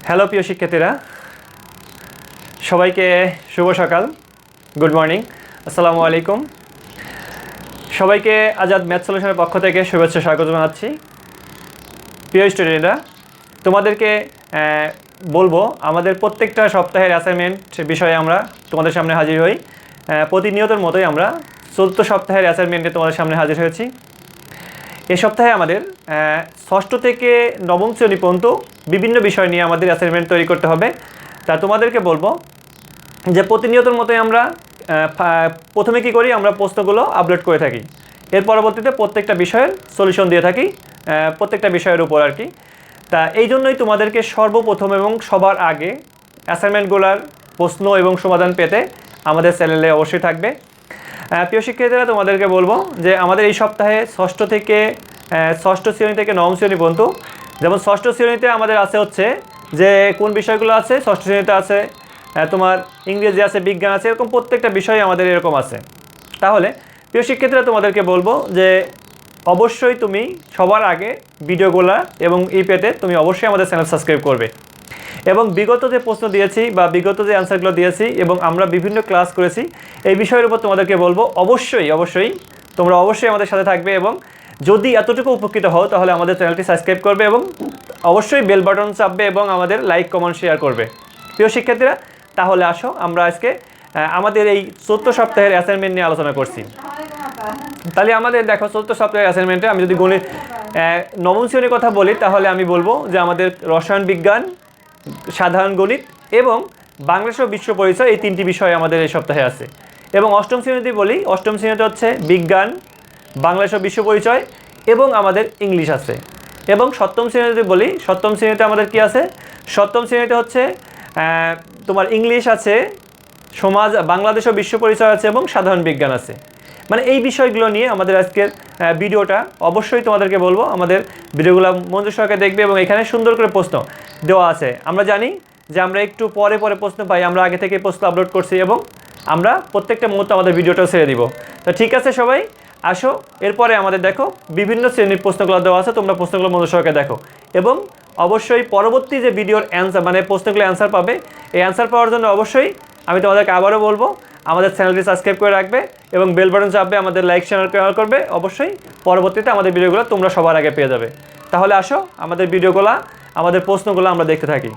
Hello প্রিয় শিক্ষার্থীরা, সবাইকে শুভ সকাল, গুড মর্নিং, আসসালামু আলাইকুম। সবাইকে আজাদ ম্যাথ সলিউশনের পক্ষ থেকে শুভেচ্ছা স্বাগত জানাচ্ছি। প্রিয় স্টুডেন্টরা, তোমাদেরকে বলবো আমাদের প্রত্যেকটা সপ্তাহের অ্যাসাইনমেন্ট বিষয়ে আমরা তোমাদের সামনে হাজির হই। প্রতিনিয়তের মতোই আমরা চতুর্থ সপ্তাহের অ্যাসাইনমেন্টে তোমাদের সামনে হাজির হয়েছি। এই সপ্তাহে আমাদের ষষ্ঠ থেকে নবম শ্রেণী পর্যন্ত বিভিন্ন বিষয় নিয়ে আমাদের অ্যাসাইনমেন্ট তৈরি করতে হবে। তা তোমাদেরকে বলবো যে প্রতিনিয়তের মতোই আমরা প্রথমে কী করি, আমরা প্রশ্নগুলো আপলোড করে থাকি। এর পরবর্তীতে প্রত্যেকটা বিষয়ের সলিউশন দিয়ে থাকি, প্রত্যেকটা বিষয়ের উপর আর কি। তা এই জন্যই তোমাদেরকে সর্বপ্রথম এবং সবার আগে অ্যাসাইনমেন্টগুলোর প্রশ্ন এবং সমাধান পেতে আমাদের চ্যানেলে অবশ্যই থাকবে। প্রিয় শিক্ষার্থীরা, তোমাদেরকে বলবো যে আমাদের এই সপ্তাহে ষষ্ঠ শ্রেণী থেকে নবম শ্রেণী পর্যন্ত, যেমন ষষ্ঠ শ্রেণীতে আমাদের আছে হচ্ছে যে কোন বিষয়গুলো আছে, ষষ্ঠ শ্রেণীতে আছে তোমার ইংরেজি আছে, বিজ্ঞান আছে, এরকম প্রত্যেকটা বিষয় আমাদের এরকম আছে। তাহলে প্রিয় শিক্ষার্থীরা, তোমাদেরকে বলবো যে অবশ্যই তুমি সবার আগে ভিডিওগুলো এবং পেতে তুমি অবশ্যই আমাদের চ্যানেল সাবস্ক্রাইব করবে। এবং বিগত যে প্রশ্ন দিয়েছি বা বিগত যে অ্যান্সারগুলো দিয়েছি এবং আমরা বিভিন্ন ক্লাস করেছি, এই বিষয়ের উপর তোমাদেরকে বলবো অবশ্যই তোমরা অবশ্যই আমাদের সাথে থাকবে। এবং যদি এতটুকু উপকৃত হও তাহলে আমাদের চ্যানেলটি সাবস্ক্রাইব করবে এবং অবশ্যই বেল বাটন চাপবে এবং আমাদের লাইক কমেন্ট শেয়ার করবে। প্রিয় শিক্ষার্থীরা, তাহলে আসো আমরা আজকে আমাদের এই চতুর্থ সপ্তাহের অ্যাসাইনমেন্ট নিয়ে আলোচনা করছি। তাহলে আমাদের দেখো, চতুর্থ সপ্তাহের অ্যাসাইনমেন্টে আমি যদি গণিত নবম শ্রেণীর কথা বলি তাহলে আমি বলবো যে আমাদের রসায়ন বিজ্ঞান, সাধারণ গণিত এবং বাংলা সহ বিশ্ব পরিচয়, এই তিনটি বিষয় আমাদের এই সপ্তাহে আছে। এবং অষ্টম শ্রেণীতে বলি, অষ্টম শ্রেণীতে হচ্ছে বিজ্ঞান, বাংলা সহ বিশ্ব পরিচয় এবং আমাদের ইংলিশ আছে। এবং সপ্তম শ্রেণীতে বলি, সপ্তম শ্রেণীতে আমাদের কি আছে, সপ্তম শ্রেণীতে হচ্ছে তোমার ইংলিশ আছে, সমাজ, বাংলাদেশ ও বিশ্ব পরিচয় আছে এবং সাধারণ বিজ্ঞান আছে। মানে এই বিষয়গুলো নিয়ে আমাদের আজকের ভিডিওটা। অবশ্যই তোমাদেরকে বলবো আমাদের ভিডিওগুলো মনোযোগ সহকারে দেখবে এবং এখানে সুন্দর করে প্রশ্ন দেওয়া আছে। আমরা জানি যে আমরা একটু পরে প্রশ্ন পাই, আমরা আগে থেকে প্রশ্ন আপলোড করছি এবং আমরা প্রত্যেকটা মুহূর্তে আমাদের ভিডিওটাও ছেড়ে দিব। তো ঠিক আছে, সবাই আসো। এরপরে আমাদের দেখো বিভিন্ন শ্রেণীর প্রশ্নগুলো দেওয়া আছে, তোমরা প্রশ্নগুলো মনোযোগ সহকারে দেখো এবং অবশ্যই পরবর্তী যে ভিডিওর অ্যান্সার মানে প্রশ্নগুলো অ্যান্সার পাবে, এই অ্যান্সার পাওয়ার জন্য অবশ্যই আমি তোমাদেরকে আবারও বলবো আমাদের চ্যানেলটি সাবস্ক্রাইব করে রাখবে এবং বেল বাটন চাপবে, আমাদের লাইক শেয়ার করবে। অবশ্যই পরবর্তীতে আমাদের ভিডিওগুলো তোমরা সবার আগে পেয়ে যাবে। তাহলে আসো আমাদের ভিডিওগুলো, আমাদের প্রশ্নগুলো আমরা দেখতে থাকি।